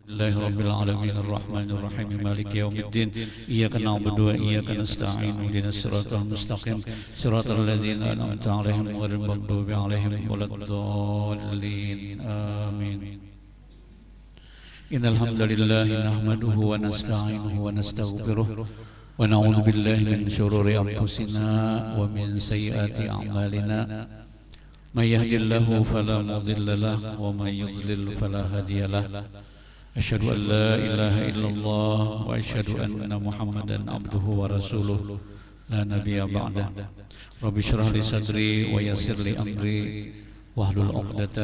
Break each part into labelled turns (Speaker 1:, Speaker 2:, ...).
Speaker 1: لله رب العالمين الرحمن الرحيم مالك يوم الدين إياك نعبد وإياك نستعين اهدنا الصراط المستقيم صراط الذين أنعمت عليهم غير المغضوب عليهم ولا الضالين آمين إن الحمد لله نحمده ونستعينه ونستغفره ونعوذ بالله من شرور أنفسنا ومن سيئات أعمالنا من يهد الله فلا مضل له ومن يضلل فلا هادي له أشهد أن لا إله إلا الله وأشهد أن محمدا عبده ورسوله لا نبي بعده رب اشرح لي صدري ويسر لي أمري واحلل عقدة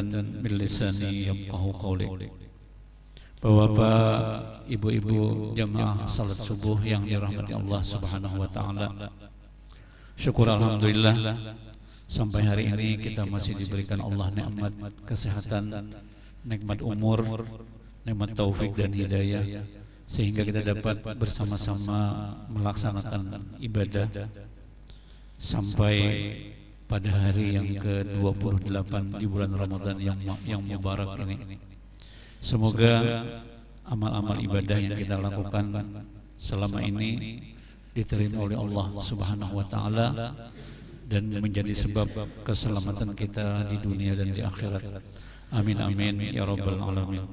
Speaker 1: من لساني يفقهوا قولي. Bapak, ibu-ibu jamaah salat subuh yang dirahmati Allah Subhanahu wa taala. Syukur alhamdulillah sampai hari ini kita masih diberikan Allah nikmat kesehatan, nikmat umur, nikmat taufik dan hidayah sehingga kita dapat bersama-sama melaksanakan ibadah sampai pada hari yang ke-28 di bulan Ramadan yang mubarak ini. Semoga amal-amal ibadah yang kita lakukan selama ini diterima oleh Allah Subhanahu wa taala dan menjadi sebab keselamatan kita di dunia dan di akhirat. Amin amin ya rabbal alamin.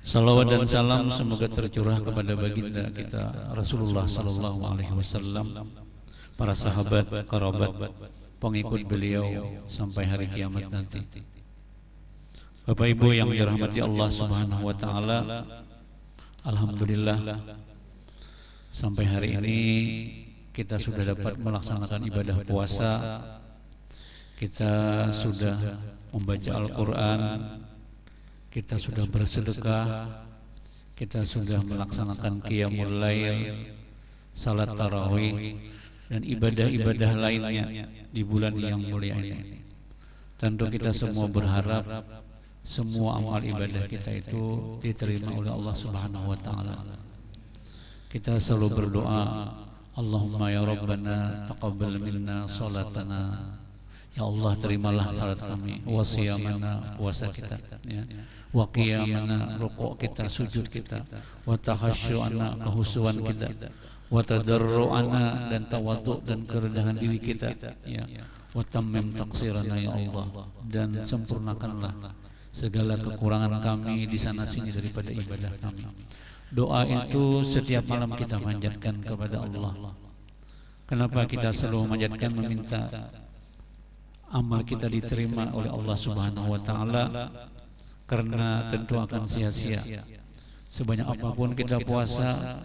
Speaker 1: Salawat dan salam semoga tercurah kepada baginda kita Rasulullah sallallahu alaihi wasallam, para sahabat, kerabat, pengikut beliau sampai hari kiamat nanti. Bapak Ibu yang dirahmati Allah Subhanahu wa taala, alhamdulillah sampai hari ini kita sudah dapat melaksanakan ibadah puasa. Kita sudah membaca Al-Qur'an, kita sudah bersedekah, kita sudah melaksanakan qiyamul lail, salat tarawih dan ibadah-ibadah lainnya di bulan yang mulia ini. Tentu kita semua berharap semua amal ibadah kita itu diterima oleh Allah Subhanahu wa taala. Kita selalu berdoa, Allahumma ya Rabbana taqabbal minna salatana. Ya Allah, terimalah salat kami, wa siyamana, puasa kita, ya. Wa qiyamana, rukuk kita, sujud kita, wa takhashu'ana, kehusuan kita, wa tadarru'ana, dan tawadhu dan kerendahan diri kita, ya. Wa tammim taqsirana ya Allah, dan sempurnakanlah segala kekurangan kami di sana sini daripada ibadah kami. Doa itu setiap malam kita panjatkan kepada Allah. Kenapa kita selalu memanjatkan, meminta amal kita diterima oleh Allah Subhanahu wa taala? Karena tentu akan sia-sia. Sebanyak apapun kita puasa,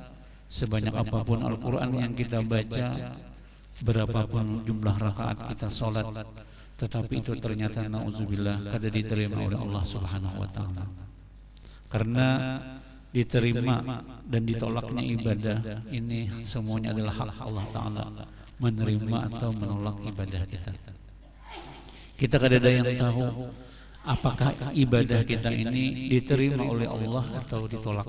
Speaker 1: sebanyak apapun Al-Qur'an yang kita baca, berapapun jumlah rakaat kita salat, tetapi itu ternyata na'udzubillah kada diterima oleh Allah Subhanahu wa taala. Karena diterima dan ditolaknya ibadah ini semuanya adalah hak Allah taala, menerima atau menolak ibadah kita. Kita kada ada yang tahu apakah ibadah kita ini diterima oleh Allah atau ditolak.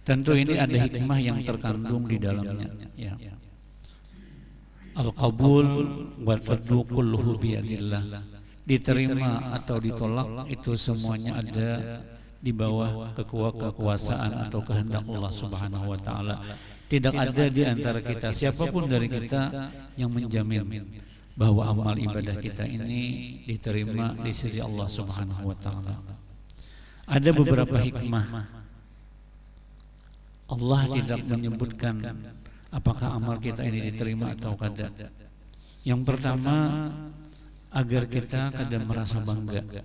Speaker 1: Tentu ini ada hikmah yang terkandung di dalamnya, ya. Al-qabul wa tardu kulluhu biyadillah. Diterima atau ditolak itu semuanya ada di bawah kekuasaan atau kehendak Allah Subhanahu wa taala. Tidak ada di antara kita siapapun dari kita yang menjamin bahwa amal ibadah kita ini diterima di sisi Allah Subhanahu wa taala. Ada beberapa hikmah. Allah tidak menyebutkan apakah amal kita ini diterima atau kada. Yang pertama, agar kita kada merasa bangga.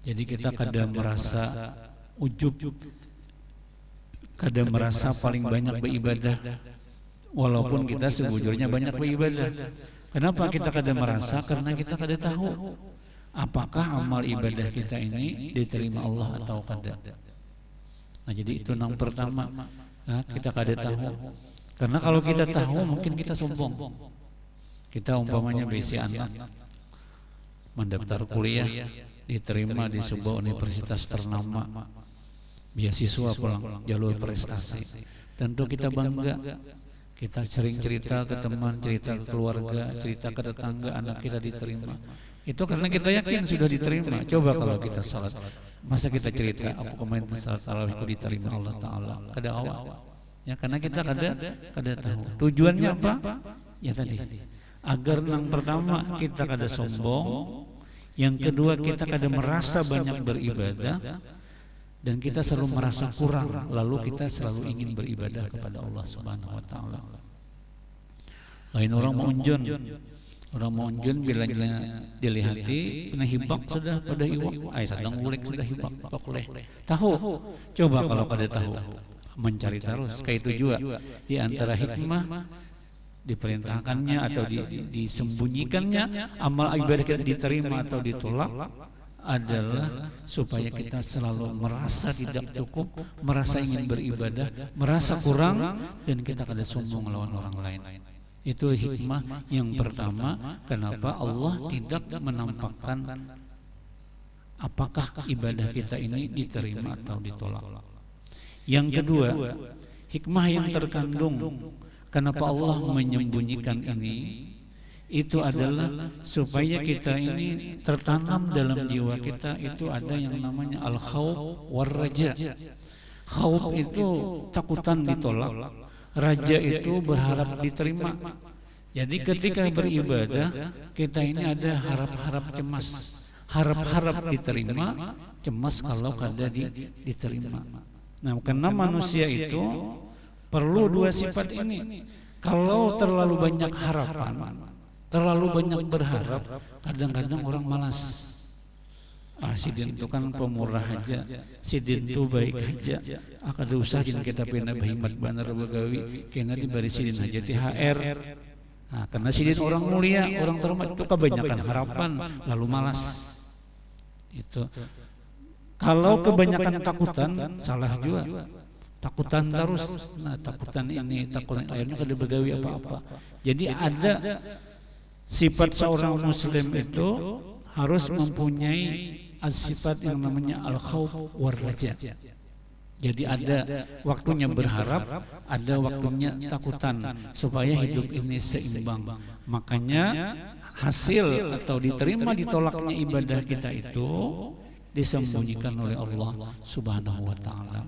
Speaker 1: Jadi kita kada merasa ujub, kada merasa paling banyak beribadah, walaupun kita sebujurnya banyak beribadah. Kenapa kita kada merasa? Karena kita kada tahu apakah amal ibadah kita ini diterima Allah atau kada. Nah, jadi itu yang pertama. Nah, kita kada tahu. Karena kalau kita tahu mungkin kita sombong. Kita umpamanya besi anak mendaftar kuliah, diterima di sebuah universitas ternama, beasiswa pulang, jalur prestasi. Tentu kita bangga. Kita sering cerita ke teman, cerita ke keluarga, cerita ke tetangga, anak kita diterima. Itu karena kita yakin sudah diterima. Coba kalau kita salat Masa kita cerita aku kemarin salat tarawih aku diterima Allah Taala kada awak. Ya karena kita kada tahu. Tujuannya apa? Ya tadi. Agar yang pertama kita kada sombong, yang kedua kita kada merasa banyak beribadah, dan kita selalu merasa kurang, lalu kita selalu ingin beribadah kepada Allah Subhanahu wa taala. Lain orang mau unjun bila dilihati kena hibak sudah pada iwak, ai sadang ulek sudah hibak pakuleh. Tahu? Coba kalau kada tahu mencari terus. Kayak itu juga di antara hikmah diperintahkannya atau disembunyikannya amal ibadah kita diterima atau ditolak adalah supaya kita selalu merasa tidak cukup, merasa ingin beribadah, merasa kurang, dan kita kada sombong melawan orang lain. Itu hikmah yang pertama kenapa Allah tidak menampakkan apakah ibadah kita ini diterima atau ditolak. Yang kedua, hikmah yang terkandung kenapa Allah menyembunyikan ini, itu adalah supaya kita ini tertanam dalam jiwa kita itu ada yang namanya al-khawf war raja. Khawf itu takutan ditolak, raja itu berharap diterima. Jadi ketika beribadah kita ini ada harap-harap cemas, harap-harap diterima, cemas kalau kada diterima. Nah, karena manusia itu perlu dua sifat ini. Kalau terlalu banyak harapan, terlalu banyak berharap, kadang-kadang orang malas. Sidin itu kan pemurah aja, sidin itu baik aja. Kada usah kita pindah bahimat banar bagawi, kena diberi sidin aja THR. Nah, karena sidin orang mulia, orang terhormat itu kebanyakan harapan, lalu malas. Itu. Kalau kebanyakan takutan, salah juga. Takutan terus, nah takutan ini, takutan akhirnya kada begawi apa-apa. Jadi ada sifat seorang muslim itu harus mempunyai sifat yang namanya al-khawf war raja. Jadi ada waktunya berharap, ada waktunya takutan supaya hidup ini seimbang. Makanya hasil atau diterima ditolaknya ibadah kita itu disembunyikan oleh Allah Subhanahu wa taala.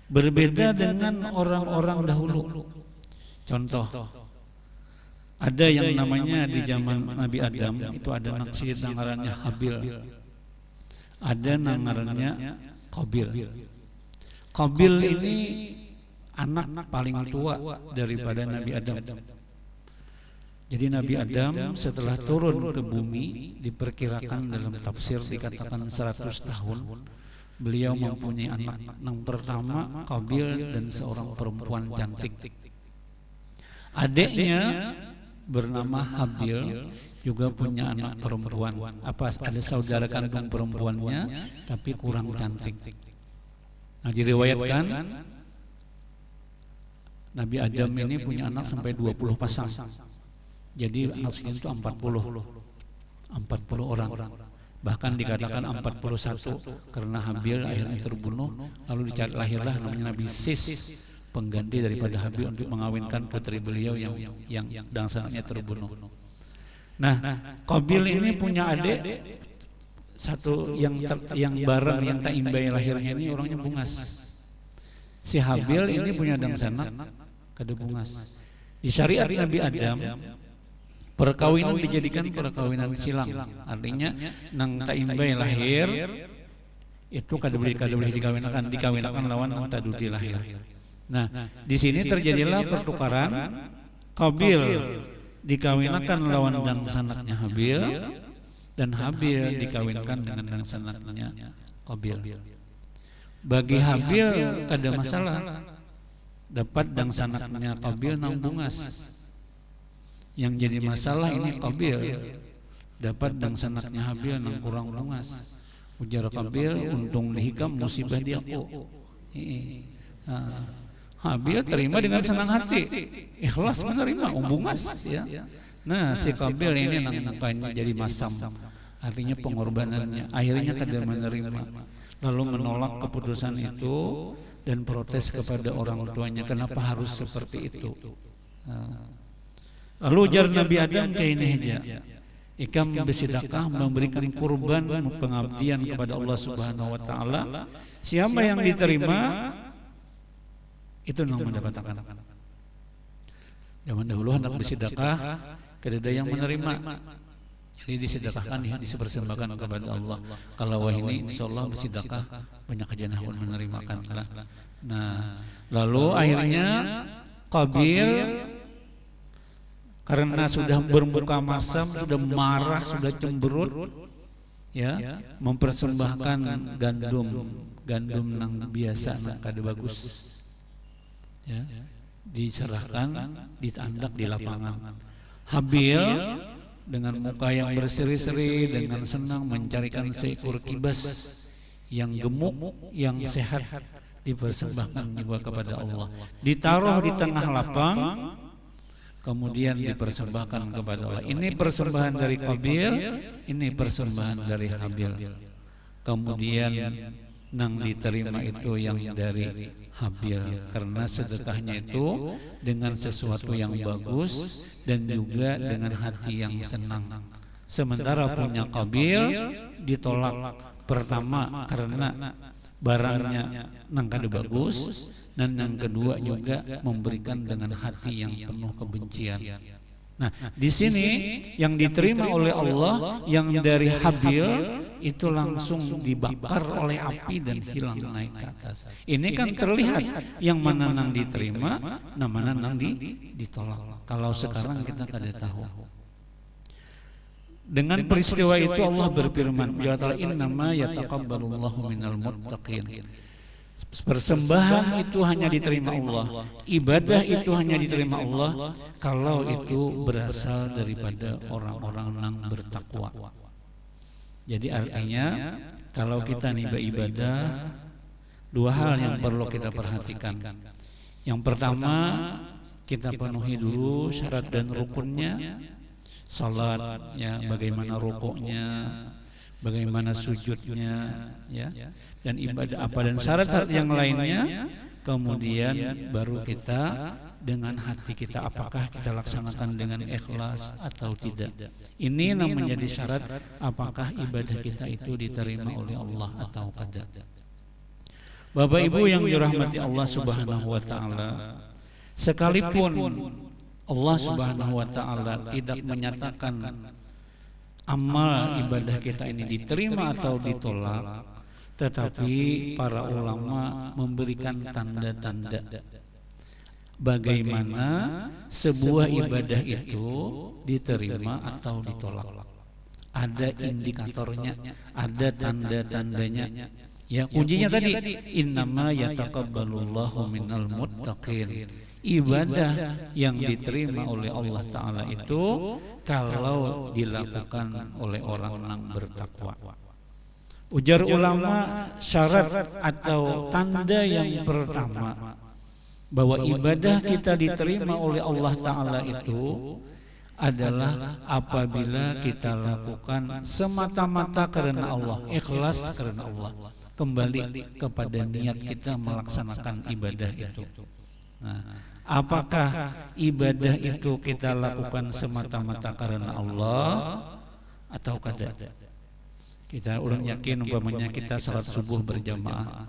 Speaker 1: Berbeda dengan orang-orang dahulu. Contoh, ada yang namanya di zaman Nabi Adam itu ada naksir nangarannya Habil, ada nangarannya Qabil. Qabil ini anak paling tua daripada Nabi Adam. Jadi Nabi Adam setelah turun ke bumi diperkirakan dalam tafsir dikatakan 100 tahun beliau mempunyai anak. Yang pertama Qabil dan seorang perempuan cantik. Adiknya bernama Habil juga punya anak perempuan. Ada saudara kandung perempuannya tapi kurang cantik. Nah, diriwayatkan Nabi Adam ini punya anak sampai 20 pasang. Jadi anak itu 40 orang. Bahkan dikatakan 41 karena Habil akhirnya terbunuh, lalu dicari lahirlah namanya Nabi Sis, pengganti daripada Habil untuk mengawinkan putri beliau yang dangsananya terbunuh. Nah, Qabil ini punya adik satu yang bareng yang tak imbai lahirnya ini orangnya bungas. Si Habil ini punya dangsanak kada bungas. Di syariat Nabi Adam perkawinan dijadikan perkawinan silang, artinya nang tak imbai lahir itu kada boleh dikawinkan lawan nang tak dudi lahir. Nah, di sini terjadilah pertukaran. Qabil dikawinkan lawan dangsanaknya Habil dan Habil dikawinkan dengan dangsanaknya Qabil. Bagi Habil kada masalah dapat dangsanaknya Qabil nang bungas. Yang jadi masalah ini Qabil dapat dangsanaknya Habil nang kurang bungas. Ujar Qabil, untung dihikam musibah di aku. Habil terima dengan senang hati, ikhlas menerima bungas ya. Nah, si Qabil ini nangkanya jadi masam, artinya pengorbanannya. Akhirnya kada menerima, lalu menolak keputusan itu dan protes kepada orang tuanya, kenapa harus seperti itu. Lalu ujar Nabi Adam kayak ini aja, ikam bersedekah, memberikan kurban, pengabdian kepada Allah Subhanahu wa taala. Siapa yang diterima itu yang mendapatkan. Zaman dahulu hendak bersedekah, kada yang menerima. Jadi disedekahkan, dipersembahkan kepada Allah. Kalau wah ini insyaallah bersedekah banyak ajanah pun menerimakan. Nah, lalu akhirnya Qabil karena sudah bermuka masam, sudah marah, sudah cemberut, ya, mempersembahkan gandum nang biasa nang kada bagus, ya, diserahkan, ditandak di lapangan. Habil dengan muka yang berseri-seri, dengan senang mencarikan seekor kibas yang gemuk, yang sehat, dipersembahkan juga kepada Allah. Ditaruh di tengah lapang, kemudian dipersembahkan kepada Allah. Ini persembahan dari Qabil, ini persembahan dari Habil. Kemudian nang diterima itu yang dari Habil, karena sedekahnya itu dengan sesuatu yang bagus dan juga dengan hati yang senang. Sementara punya Qabil ditolak, pertama karena barangnya nang kada bagus, dan yang kedua juga memberikan dengan hati yang penuh kebencian. Nah, di sini yang diterima oleh Allah yang dari Habil itu langsung dibakar oleh api dan hilang naik ke atas. Ini kan terlihat yang mana nang diterima, nah mana nang ditolak. Kalau sekarang kita kada tahu. Dengan peristiwa itu Allah berfirman, "Ya ta'ala innama yataqabbalullahu minal muttaqin." Persembahan itu hanya diterima Allah, ibadah itu hanya diterima Allah kalau itu berasal daripada orang-orang yang bertakwa. Jadi artinya kalau kita nih beribadah, dua hal yang perlu kita perhatikan. Yang pertama, kita penuhi dulu syarat dan rukunnya. Salat, ya, bagaimana rukuknya, bagaimana sujudnya, ya, dan ibadah apa dan syarat-syarat yang lainnya. Kemudian baru kita dengan hati kita, apakah kita laksanakan dengan ikhlas atau tidak. Ini yang menjadi syarat apakah ibadah kita itu diterima oleh Allah atau tidak. Bapak Ibu yang dirahmati Allah Subhanahu wa taala, sekalipun Allah Subhanahu wa taala tidak menyatakan amal ibadah kita ini diterima atau ditolak, tetapi para ulama memberikan tanda-tanda bagaimana sebuah ibadah itu diterima atau ditolak. Ada indikatornya, ada tanda-tandanya. Ya, kuncinya tadi innama yataqabbalullahu minal muttaqin. Ibadah yang diterima oleh Allah Ta'ala itu kalau dilakukan oleh orang yang bertakwa. Ujar ulama, syarat atau tanda yang pertama bahwa ibadah kita diterima oleh Allah Ta'ala itu adalah apabila kita lakukan semata-mata karena Allah, ikhlas karena Allah, kembali kepada niat kita melaksanakan ibadah itu. Nah, apakah ibadah itu kita lakukan semata-mata karena Allah atau kada? Kita ulang yakin umpamanya kita salat subuh berjamaah,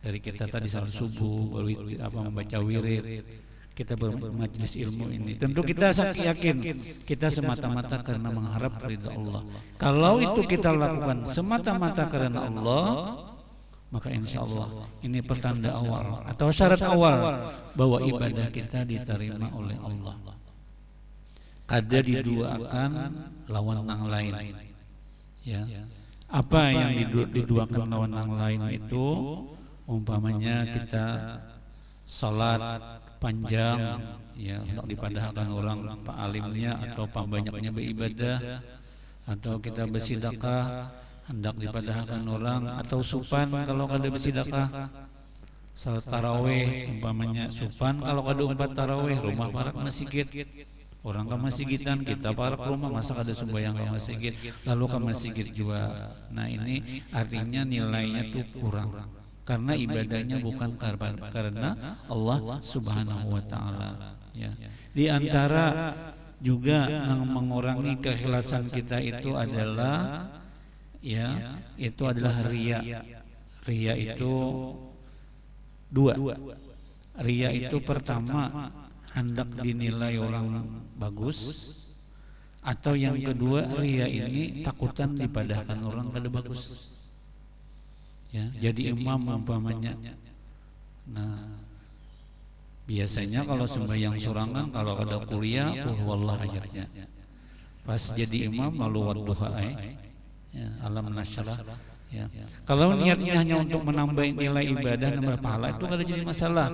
Speaker 1: dari kita tadi salat subuh baru membaca wirid, kita bermajlis ilmu ini, tentu kita yakin kita semata-mata karena mengharap ridha Allah. Kalau itu kita lakukan semata-mata karena Allah, maka insya Allah ini pertanda awal atau syarat awal bahwa ibadah kita diterima oleh Allah. Kada diduakan lawan yang lain, ya. Apa yang diduakan lawan yang lain itu umpamanya kita salat panjang, ya, untuk dipadahkan orang pak alimnya atau pak banyaknya beribadah, atau kita bersedekah hendak dipadahkan orang, atau supan kalau kada bersedekah, salat tarawih umpamanya supan kalau kada umpat tarawih, rumah parak masjid, orang ke masjidan, kita parak rumah masa kada sembahyang ke masjid, lalu ke masjid juga. Nah, ini artinya nilainya tuh kurang karena ibadahnya bukan karena Allah Subhanahu wa taala, ya. Di antara juga yang mengurangi keikhlasan kita itu adalah ya, itu adalah riya. Riya itu dua. Riya itu pertama hendak dinilai orang bagus, atau yang kedua riya ini takutan dipadahkan orang kada bagus. Ya, jadi imam umpamanya. Nah, biasanya kalau sembahyang sorangan, kalau ada kuliah qul huwallah ayatnya. Pas jadi imam lalu wadduha ya, alam nasyrah ya. Kalau niatnya hanya untuk menambah nilai ibadah dan pahala itu kada jadi masalah.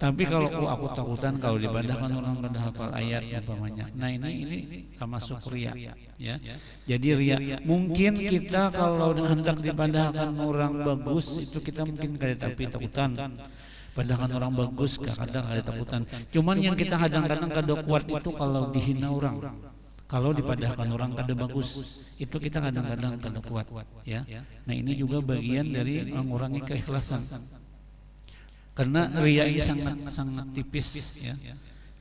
Speaker 1: Tapi kalau aku takutan kalau dipadahkan orang kada hafal ayat umpamanya. Nah, ini termasuk riya ya. Jadi riya mungkin kita kalau hendak dipadahkan orang bagus itu kita mungkin kada tapi takutan. Padahal orang bagus kadang ada takutan. Cuman yang kita kadang-kadang kada kuat itu kalau dihina orang. Kalau dipadahkan orang kada bagus, itu kita kadang-kadang kada kuat ya. Nah, ini juga bagian dari mengurangi keikhlasan. Karena riya ini sangat tipis ya.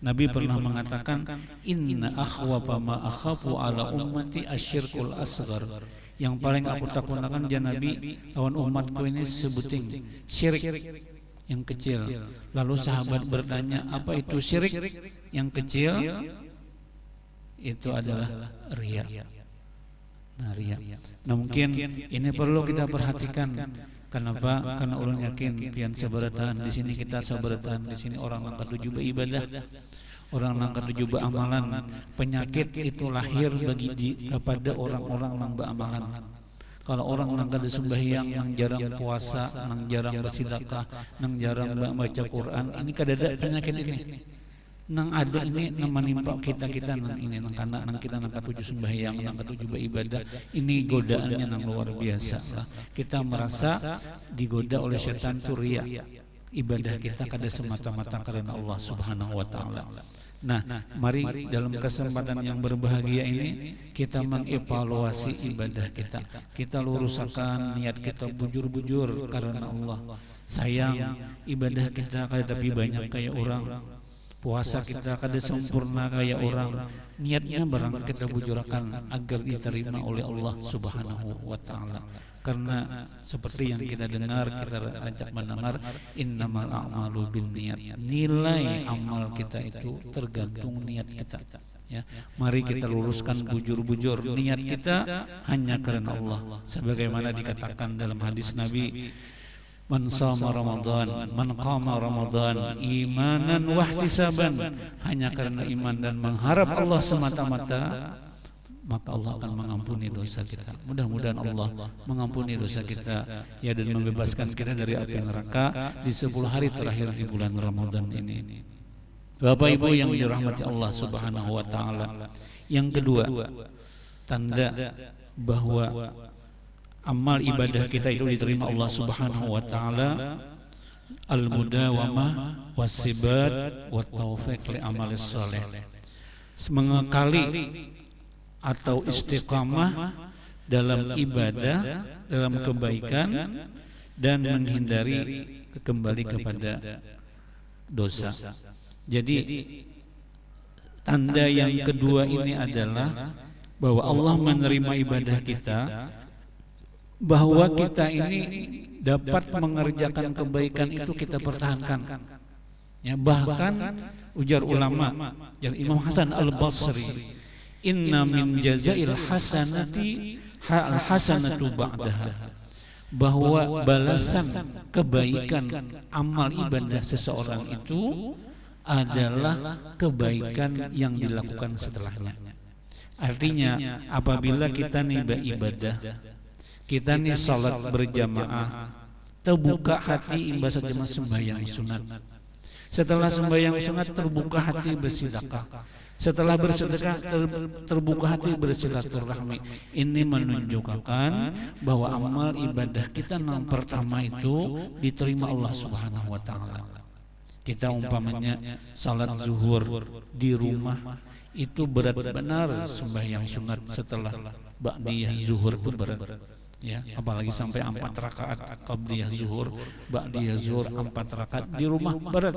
Speaker 1: Nabi pernah mengatakan, inna akhwafa ma akhafu ala ummati asyirkul asghar. Yang paling aku takutkan Nabi lawan umatku ini sebuting syirik yang kecil. Lalu sahabat bertanya, apa itu syirik yang kecil? Itu adalah riya. Nah, riya. Nah, mungkin ini perlu kita perhatikan. Kenapa? Karena ulun yakin pian sabaratan di sini kita sabaratan di sini orang angkat tujuh ibadah, orang angkat tujuh amalan. Penyakit itu lahir kepada orang-orang yang beramalan. Kalau orang nang kada sembahyang, nang jarang puasa, nang jarang bersedekah, nang jarang baca Quran, ini kada ada penyakit ini. Nang ada ini nang menimpa kita nang ini nang kana nang kita nang katujuh sembahyang, nang katujuh beribadah, ini godaannya nang luar biasa lah. Kita merasa digoda oleh setan itu riya. Ibadah kita kada semata-mata karena Allah Subhanahu wa taala. Nah, mari dalam kesempatan yang berbahagia ini kita mengevaluasi ibadah kita. Kita luruskan niat kita bujur-bujur karena Allah. Sayang ibadah kita kada tapi banyak kayak orang. Puasa kita kada sempurna kayak orang. Niatnya barang kita bujurkan agar diterima oleh Allah Subhanahu wa taala. Karena seperti yang kita dengar, kita ajak mendengar, innamal a'malu binniyat. Nilai amal kita itu tergantung niat kita. Ya, mari kita luruskan bujur-bujur niat kita hanya karena Allah. Sebagaimana dikatakan dalam hadis Nabi, man shoma Ramadan, man qama Ramadan imanan wahtisaban, hanya karena iman dan mengharap Allah semata-mata, maka Allah akan mengampuni dosa kita. Mudah-mudahan Allah mengampuni dosa kita ya, dan membebaskan kita dari api neraka di 10 hari terakhir di bulan Ramadan ini. Bapak Ibu yang dirahmati Allah Subhanahu wa taala. Yang kedua, tanda bahwa amal ibadah kita itu diterima Allah Subhanahu wa taala, al-mudawamah wasibat wa taufiq li amalis saleh. Mengekali atau istiqamah dalam ibadah, dalam kebaikan, dan menghindari kembali kepada dosa. Jadi tanda yang kedua ini adalah bahwa Allah menerima ibadah kita, bahwa kita ini dapat mengerjakan kebaikan itu kita pertahankan. Ya, bahkan ujar ulama, yang Imam Hasan Al-Basri, inna min jazail hasanati hal hasanatu ba'daha, bahwa balasan kebaikan amal ibadah seseorang itu adalah kebaikan yang dilakukan setelahnya. Artinya apabila kita nih beribadah, kita nih salat berjamaah, terbuka hati imbas jamaah sembahyang sunat. Setelah sembahyang sunat terbuka hati bersedekah. Setelah bersedekah terbuka hati bersilaturahmi. Ini menunjukkan bahwa amal ibadah kita yang pertama itu diterima Allah Subhanahu wa taala. Kita umpamanya salat zuhur di rumah itu berat benar sembahyang sunat setelah ba'diyah zuhur itu berat. Ya, apalagi sampai 4 rakaat qabliyah zuhur, ba'diyah zuhur 4 rakaat di rumah berat.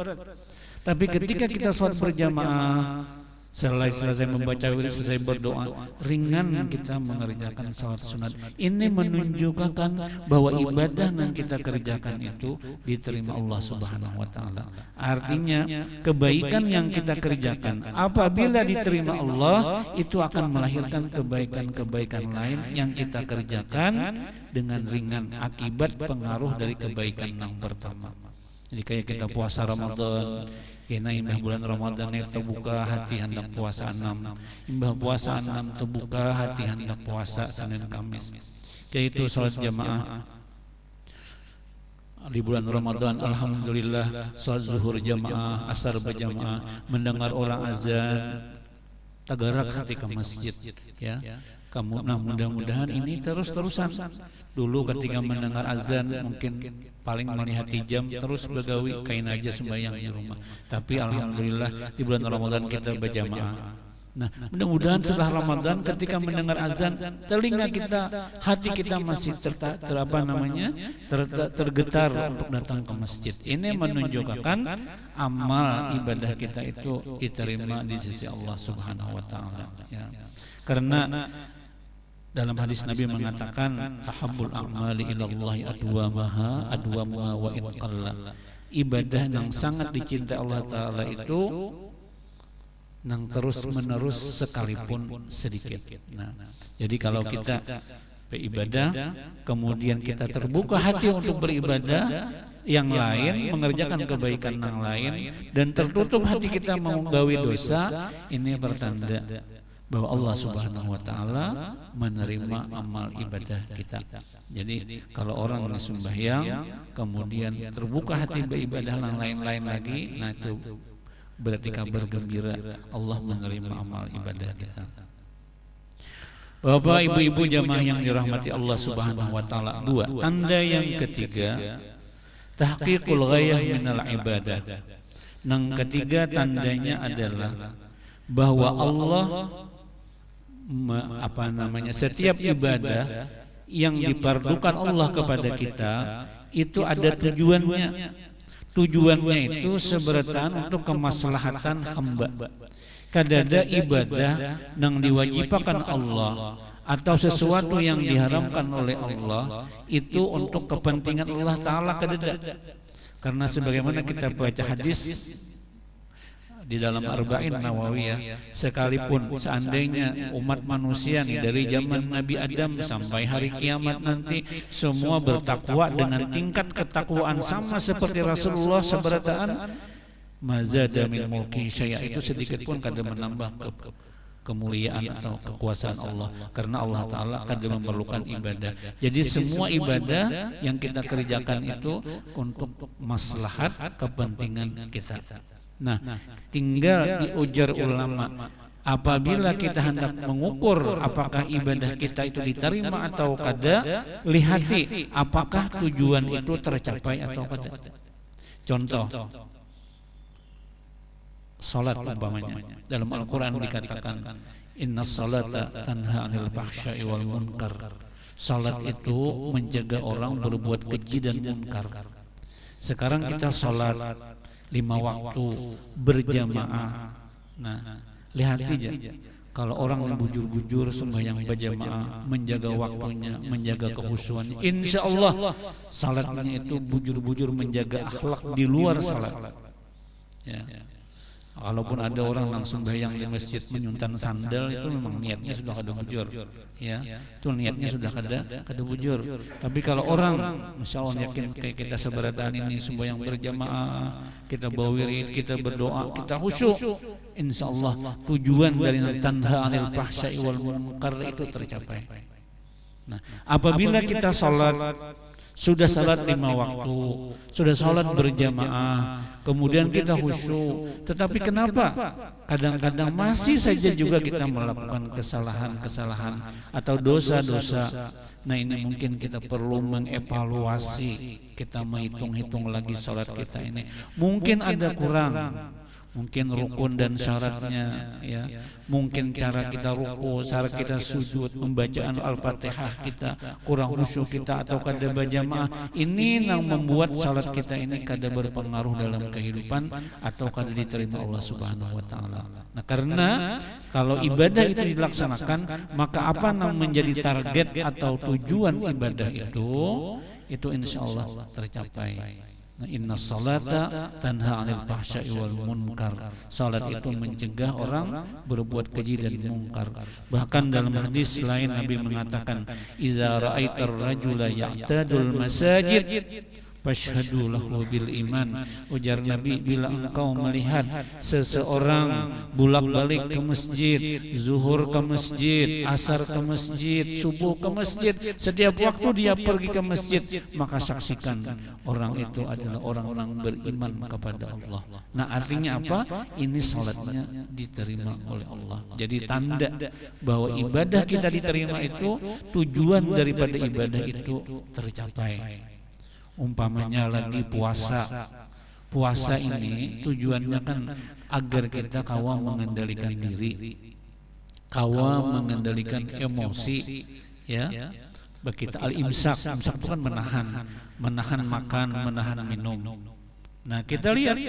Speaker 1: Tapi ketika kita sholat berjamaah selesai membaca wirid, selesai berdoa, ringan kita mengerjakan salat sunat. Ini menunjukkan bahwa ibadah yang kita kerjakan itu diterima Allah Subhanahu wa taala. Artinya kebaikan yang kita kerjakan apabila diterima Allah itu akan melahirkan kebaikan-kebaikan lain yang kita kerjakan dengan ringan akibat pengaruh dari kebaikan yang pertama. Jadi kayak kita puasa Ramadan, kena imbah bulan Ramadan itu terbuka hati hendak puasa 6. Imbah puasa 6 terbuka hati hendak puasa Senin Kamis. Yaitu salat jamaah di bulan Ramadan, alhamdulillah salat zuhur jamaah, asar berjamaah, mendengar orang azan tagarak hati ke masjid, ya. Kamu, nah mudah-mudahan ini terus-terusan. Dulu ketika mendengar azan mungkin paling melihat jam terus begawi kain aja sembahyang di rumah. Tapi alhamdulillah di bulan Ramadan kita berjamaah. Nah, mudah-mudahan setelah Ramadan ketika mendengar azan telinga kita, hati kita masih tergetar untuk datang ke masjid. Ini menunjukkan amal ibadah kita itu diterima di sisi Allah Subhanahu wa taala, ya. Karena dalam hadis Nabi mengatakan ahabbul a'mali ilallahi adwamuha wa in qalla. Ibadah yang sangat dicintai Allah taala itu yang terus menerus sekalipun sedikit. Nah, jadi kalau kita beribadah kemudian kita terbuka hati untuk beribadah yang lain, mengerjakan kebaikan yang lain, dan tertutup hati kita mau gawe dosa, ini pertanda bahwa Allah Subhanahu wa taala menerima amal ibadah kita. Jadi kalau orang sembahyang kemudian terbuka hati beribadah yang lain-lain lagi, nah itu berarti kabar gembira Allah menerima amal ibadah kita. Bapak, ibu-ibu jamaah yang dirahmati Allah Subhanahu wa taala, dua tanda yang ketiga, tahqiqul ghayah minal ibadah. Yang ketiga tandanya adalah bahwa Allah setiap ibadah yang dipardukan Allah kepada kita itu ada tujuannya. Tujuannya itu seberatan untuk kemaslahatan hamba. Kadada ibadah yang diwajibkan Allah atau sesuatu yang diharamkan oleh Allah itu untuk kepentingan Allah Ta'ala kadada. Karena sebagaimana kita baca hadis di dalam Arba'in Nawawiyah, sekalipun seandainya umat manusia nih dari zaman Nabi Adam sampai hari kiamat nanti semua bertakwa dengan tingkat ketakwaan sama seperti Rasulullah seberataan, mazada min mulki syai'a, itu sedikit pun kada menambah kemuliaan atau kekuasaan Allah, karena Allah Ta'ala kada memerlukan ibadah. Jadi semua ibadah yang kita kerjakan itu untuk maslahat kepentingan kita. Nah, tinggal diujar ulama, apabila kita hendak mengukur apakah ibadah kita itu diterima atau kada, lihati apakah tujuan itu tercapai atau kada. Contoh, salat umpamanya, dalam Al-Quran dikatakan inna salata tanha anil fahsya'i wal munkar. Salat itu menjaga orang berbuat keji dan munkar. Sekarang kita salat 5 waktu berjamaah. Nah, lihat aja kalau orang yang bujur-bujur sembahyang berjamaah, menjaga waktunya, menjaga kehusuannya, insya Allah salatnya itu bujur-bujur menjaga akhlak di luar salat. Ya. Walaupun ada orang langsung sembahyang di masjid menyuntan sandal, itu memang niatnya sudah kada bujur, ya, itu niatnya sudah kada bujur. Tapi kalau orang, masya Allah, yakin kayak kita seberataan ini sembahyang berjamaah, kita bawa wirid, kita berdoa, kita khusyuk, insya Allah tujuan dari tanha anil fahsya'i wal munkar itu tercapai. Nah, apabila kita salat, sudah salat 5 waktu, sudah salat berjamaah, kemudian kita khusyuk, tetapi kenapa kadang-kadang masih saja juga kita melakukan kesalahan-kesalahan atau dosa-dosa? Nah, ini mungkin kita perlu mengevaluasi, kita menghitung-hitung lagi salat kita ini. Mungkin ada kurang, mungkin rukun dan syaratnya, ya, mungkin cara kita ruku, cara kita sujud, pembacaan Al-Fatihah kita kurang khusyuk kita atau kada berjamaah, ini yang membuat salat kita ini kada berpengaruh dalam kehidupan atau kada diterima Allah Subhanahu wa taala. Nah, karena kalau ibadah itu dilaksanakan, maka apa yang menjadi target atau tujuan ibadah itu insya Allah tercapai. Nah, inna salata tanha 'anil fahsya'i wal munkar. Salat itu mencegah orang berbuat keji dan mungkar. Bahkan dalam hadis lain Nabi mengatakan, "Idza ra'aitar rajula ya'tadul masajid fashhadu lahu bil iman." Ujar Nabi, bila engkau melihat seseorang bolak-balik ke masjid, zuhur ke masjid, asar ke masjid, subuh ke masjid, setiap waktu dia pergi ke masjid, maka saksikan orang itu adalah orang-orang beriman kepada Allah. Nah, artinya apa? Ini salatnya diterima oleh Allah. Jadi tanda bahwa ibadah kita diterima itu, tujuan daripada ibadah itu tercapai. Umpamanya lagi puasa ini tujuannya kan agar kita kawa mengendalikan diri, kawa mengendalikan emosi, ya. Begitu al-imsak, imsak itu kan menahan makan, menahan minum. Nah, kita lihat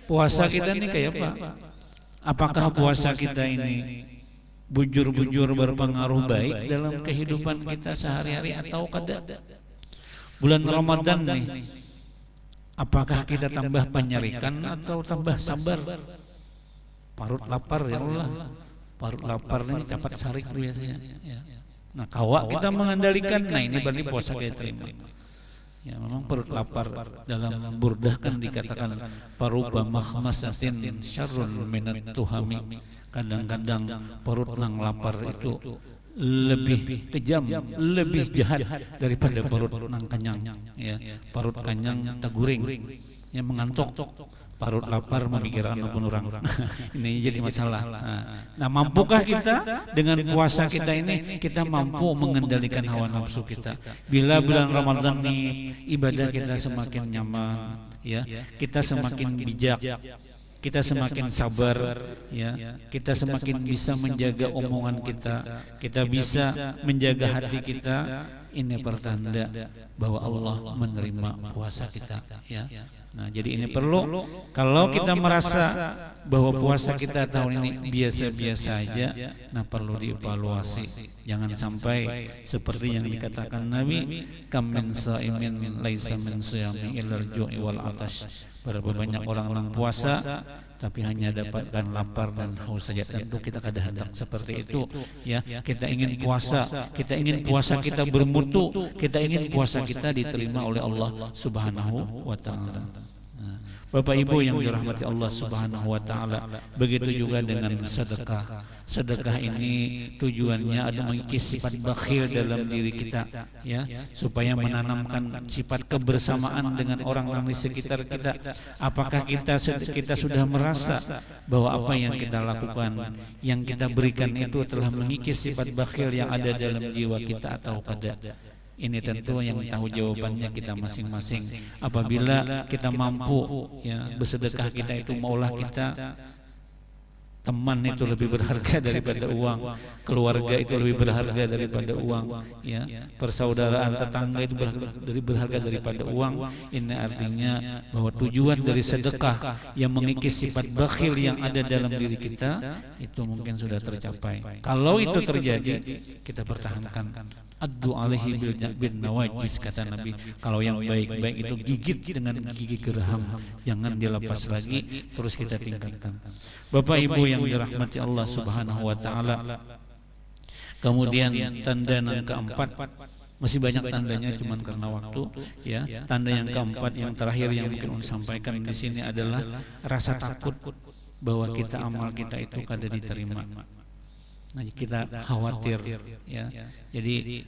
Speaker 1: puasa kita ini kayak apa? Apakah puasa kita ini bujur-bujur berpengaruh baik dalam kehidupan kita sehari-hari atau kada? Bulan Ramadan nih, apakah kita tambah penyarikan atau tambah sabar? Parut lapar, ya Allah, parut lapar ini cepat sarik biasanya, ya. Nah, kawa kita mengendalikan, nah ini berarti puasa kita terima. Ya, memang perut lapar, dalam burdah kan dikatakan paruba makhmasatin syarrun minat tuhami. Kadang-kadang perut nang lapar itu lebih kejam, lebih jahat daripada perut nang kenyang, ya. Perut kenyang taguring, ya, mengantuk. Parut lapar memikirkan apapun orang. Ini jadi masalah. Nah, mampukah kita dengan puasa kita ini, kita mampu mengendalikan hawa nafsu kita? Bila bulan Ramadan ini ibadah kita semakin nyaman, ya, kita semakin bijak, kita semakin sabar, ya, kita semakin bisa menjaga omongan kita bisa menjaga hati kita. Ini pertanda bahwa Allah menerima puasa kita, ya. Nah, jadi ini perlu, kalau kita merasa bahwa puasa kita tahun ini biasa-biasa aja, nah perlu dievaluasi. Jangan sampai seperti yang dikatakan Nabi, kam min shaimin laisa min shiyami illal ju'i wal atash. Berapa banyak orang puasa tapi hanya dapatkan lapar dan haus saja. Tentu kita kada hendak seperti itu, ya. Kita ingin puasa kita bermutu, kita ingin puasa kita diterima oleh Allah Subhanahu wa taala. Bapak Ibu yang dirahmati Allah Subhanahu wa taala, begitu juga dengan sedekah. Sedekah ini tujuannya adalah mengikis sifat bakhil dalam diri kita, ya, supaya menanamkan sifat kebersamaan dengan orang-orang di sekitar kita. Apakah kita sudah merasa bahwa apa yang kita lakukan, yang kita berikan itu telah mengikis sifat bakhil yang ada dalam jiwa kita atau kada? Ini tentu yang tahu jawabannya kita masing-masing. Apabila kita mampu, ya, bersedekah kita itu maulah kita, teman itu lebih berharga daripada uang, keluarga itu lebih berharga daripada uang, ya, persaudaraan tetangga itu berharga daripada uang. Ini artinya bahwa tujuan dari sedekah yang mengikis sifat bakhil yang ada dalam diri kita itu mungkin sudah tercapai. Kalau itu terjadi, kita pertahankan. Addu alaihi bin nawajis, kata Nabi. Kalau yang baik-baik itu gigit dengan gigi geraham, jangan dilepas lagi, terus kita tingkatkan. Bapak Ibu yang dirahmati Allah Subhanahu wa taala. Kemudian tanda yang keempat, masih banyak tandanya cuman karena waktu, ya. Tanda yang keempat, yang terakhir yang mungkin sampaikan di sini adalah rasa takut bahwa amal kita itu kada diterima. Nah, kita khawatir, ya. Jadi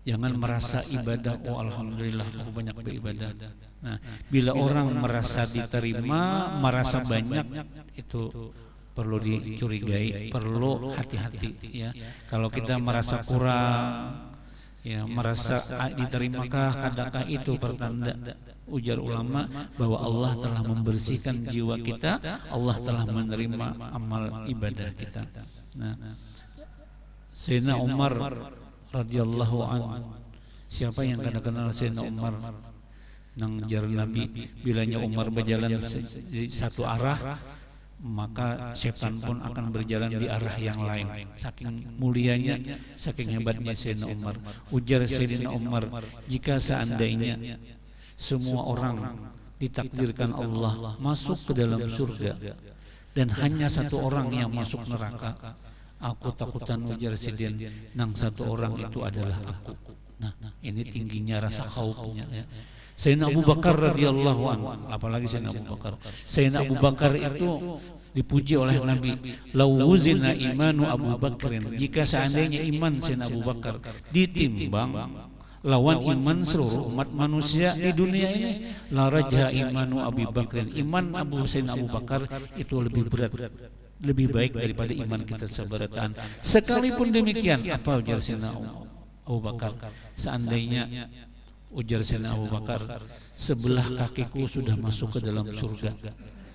Speaker 1: jangan merasa ibadah, oh alhamdulillah aku banyak beribadah. Nah, bila orang merasa diterima, merasa banyak, itu perlu dicurigai, perlu hati-hati, ya. Kalau kita merasa kurang, ya, merasa diterimakah, kadangkah itu pertanda Ujar ulama bahwa Allah telah membersihkan jiwa kita, Allah telah menerima amal ibadah kita. Nah, Sayyidina Umar radhiyallahu anhu, siapa yang kenal Sayyidina Umar? Nang jar Nabi, bilanya Umar berjalan di satu arah, maka setan pun akan berjalan di arah yang lain. Saking mulianya, saking hebatnya Sayyidina Umar. Ujar Sayyidina Umar, jika seandainya semua orang ditakdirkan Allah masuk ke dalam surga dan hanya satu orang yang masuk neraka, aku takutan, ujar Sayyidina, nang satu orang itu adalah aku. Nah, ini tingginya rasa khaufnya ya. Sayyidina Abu Bakar radhiyallahu anhu, apalagi Sayyidina Abu Bakar. Sayyidina Abu Bakar itu dipuji oleh Nabi, lawuzina imanu Abu Bakrin, jika seandainya iman Sayyidina Abu Bakar ditimbang lawan iman seluruh umat manusia di dunia ini, la rajha imanu Abu Bakrin, iman Sayyidina Abu Bakar itu lebih berat, lebih baik daripada iman kita seberataan. Sekalipun demikian, apa ujar Sayyidina Abu Bakar, seandainya, ujar Sayyidina Abu Bakar, sebelah kakiku sudah masuk ke dalam surga,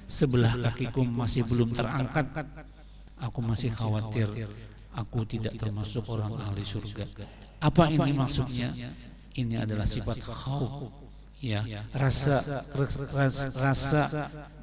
Speaker 1: sebelah kakiku masih belum terangkat, aku masih khawatir aku tidak termasuk orang ahli surga. Apa ini maksudnya? Ini adalah sifat khauf, ya, rasa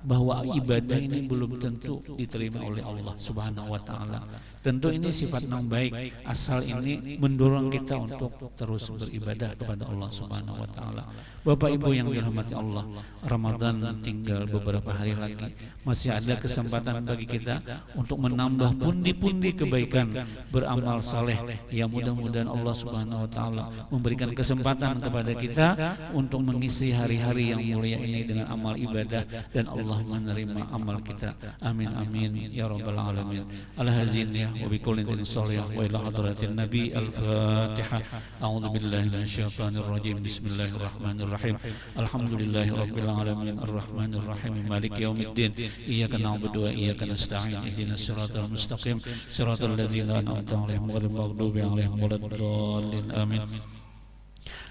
Speaker 1: bahwa ibadah ini belum tentu diterima oleh Allah Subhanahu wa taala. Tentu ini sifat yang baik, asal ini mendorong kita untuk terus beribadah kepada Allah Subhanahu wa taala. Bapak Ibu yang dirahmati Allah, Ramadan tinggal beberapa hari lagi. Masih ada kesempatan bagi kita untuk menambah pundi-pundi kebaikan, beramal saleh. Ya, mudah-mudahan Allah Subhanahu wa taala memberikan kesempatan kepada kita untuk mengisi hari-hari yang mulia ini dengan amal ibadah, dan Allah menerima amal kita. Amin amin ya rabbal alamin. Al-hazin wa bi kulli sholih wa ila hadratin nabi. Al-Fatihah. A'udzu billahi minasyaitonir rajim. Bismillahirrahmanirrahim. Alhamdulillahi rabbil alamin arrahmanir rahim maliki yaumiddin. Iyyaka na'budu wa iyyaka nasta'in. Ihdinas siratal mustaqim siratal ladzina an'amta 'alaihim ghairil maghdubi 'alaihim waladdallin. Amin.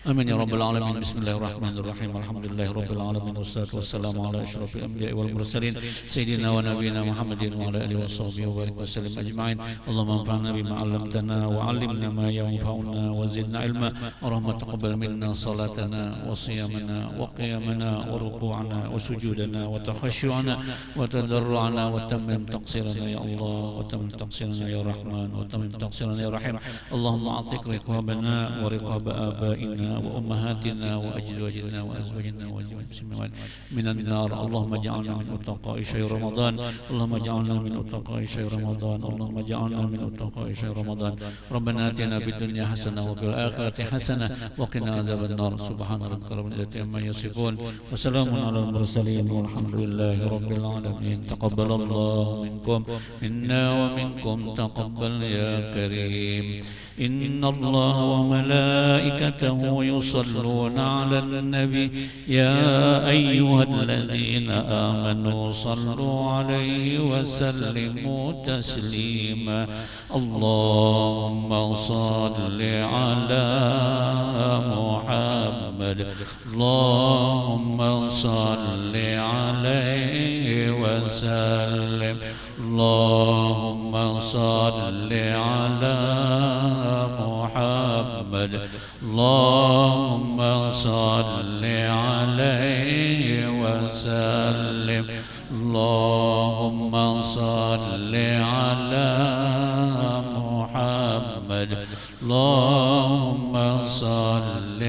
Speaker 1: Amin ya rabbal alamin. Bismillahirrahmanirrahim. Alhamdulillahi rabbil alamin wassalatu wassalamu ala asyrafil anbiya'i wal mursalin sayyidina wa nabiyyina Muhammadin wa ala alihi washabbihi wa barik wasallim ajma'in. Allahumma anfa'na bima 'allamtana wa 'allimna ma yanfa'una wa zidna ilma. Allahumma taqabbal minna salatana wa siyamana wa qiyamana wa ruku'ana wa sujudana wa takhashu'ana wa tadarru'ana wa tammim taqsirana ya Allah, wa tammim taqsirana ya Rahman, wa tammim taqsirana ya Rahim. Allahumma a'tiq riqabana wa riqab abaina wa ummahatina wa ajwajina wa azwajina wa jami'in minan nar. Allahumma ja'alna min utaqa'i syahr Ramadan. Allahumma ja'alna min utaqa'i syahr Ramadan. Allahumma ja'alna min utaqa'i syahr Ramadan. Rabbana atina fid dunya hasanah wa fil akhirati hasanah wa qina adzaban nar. Subhana rabbika rabbil izzati amma yasifun wa salamun alal mursalin walhamdulillahi rabbil alamin. Taqabbalallahu minkum minna wa minkum taqabbal ya karim. إن الله وملائكته يصلون على النبي يا أيها الذين آمنوا صلوا عليه وسلموا تسليما. اللهم صل على محمد. اللهم صل عليه وسلم. اللهم صل على محمد. اللهم صل عليه وسلم. اللهم صل على محمد. اللهم صل